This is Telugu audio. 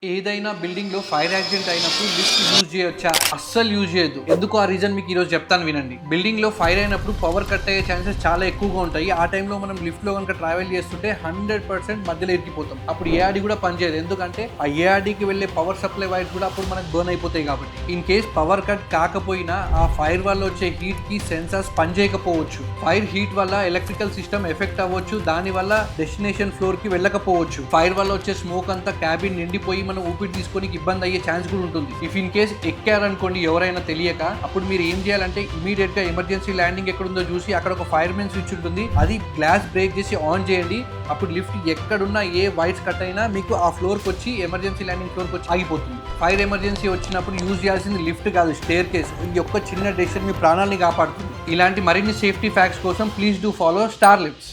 ఏదైనా బిల్డింగ్ లో ఫైర్ యాక్సిడెంట్ అయినప్పుడు లిఫ్ట్ యూజ్ చేయొచ్చా? అస్సలు యూజ్ చేయొద్దు. ఎందుకు ఆ రీజన్ మీకు ఈరోజు చెప్తాను వినండి. బిల్డింగ్ లో ఫైర్ అయినప్పుడు పవర్ కట్ అయ్యే ఛాన్సెస్ చాలా ఎక్కువగా ఉంటాయి. ఆ టైంలో మనం లిఫ్ట్ లో కనుక ట్రావెల్ చేస్తుంటే 100% మధ్యలో ఇరికిపోతాం. అప్పుడు ఏఆర్డీ కూడా పనిచేయదు. ఎందుకంటే ఆ ఏఆర్డీకి వెళ్ళే పవర్ సప్లై వైర్స్ కూడా అప్పుడు మనకు బర్న్ అయిపోతాయి కాబట్టి. ఇన్ కేస్ పవర్ కట్ కాకపోయినా ఆ ఫైర్ వల్ల వచ్చే హీట్ కి సెన్సార్స్ పనిచేయకపోవచ్చు. ఫైర్ హీట్ వల్ల ఎలక్ట్రికల్ సిస్టమ్ ఎఫెక్ట్ అవ్వచ్చు. దాని వల్ల డెస్టినేషన్ ఫ్లోర్ కి వెళ్ళకపోవచ్చు. ఫైర్ వల్ల వచ్చే స్మోక్ అంతా క్యాబిన్ నిండిపోయి మనం ఊపిరి తీసుకొని ఇబ్బంది అయ్యే ఛాన్స్ కూడా ఉంటుంది. ఇఫ్ ఇన్ కేస్ ఎక్కారనుకోండి ఎవరైనా తెలియక, అప్పుడు మీరు ఏం చేయాలంటే ఇమీడియట్ గా ఎమర్జెన్సీ ల్యాండింగ్ ఎక్కడుందో చూసి అక్కడ ఒక ఫైర్ మెన్ స్విచ్ ఉంటుంది, అది గ్లాస్ బ్రేక్ చేసి ఆన్ చేయండి. అప్పుడు లిఫ్ట్ ఎక్కడున్నా ఏ వైర్స్ కట్ అయినా మీకు ఆ ఫ్లోర్కి వచ్చి ఎమర్జెన్సీ ల్యాండింగ్ ఫ్లోర్కి వచ్చి ఆగిపోతుంది. ఫైర్ ఎమర్జెన్సీ వచ్చినప్పుడు యూజ్ చేయాల్సింది లిఫ్ట్ కాదు, స్టేర్ కేస్. ఈ ఒక్క చిన్న డెసిషన్ మీ ప్రాణాలని కాపాడుతుంది. ఇలాంటి మరిన్ని సేఫ్టీ ఫ్యాక్ట్స్ కోసం please do follow star lifts.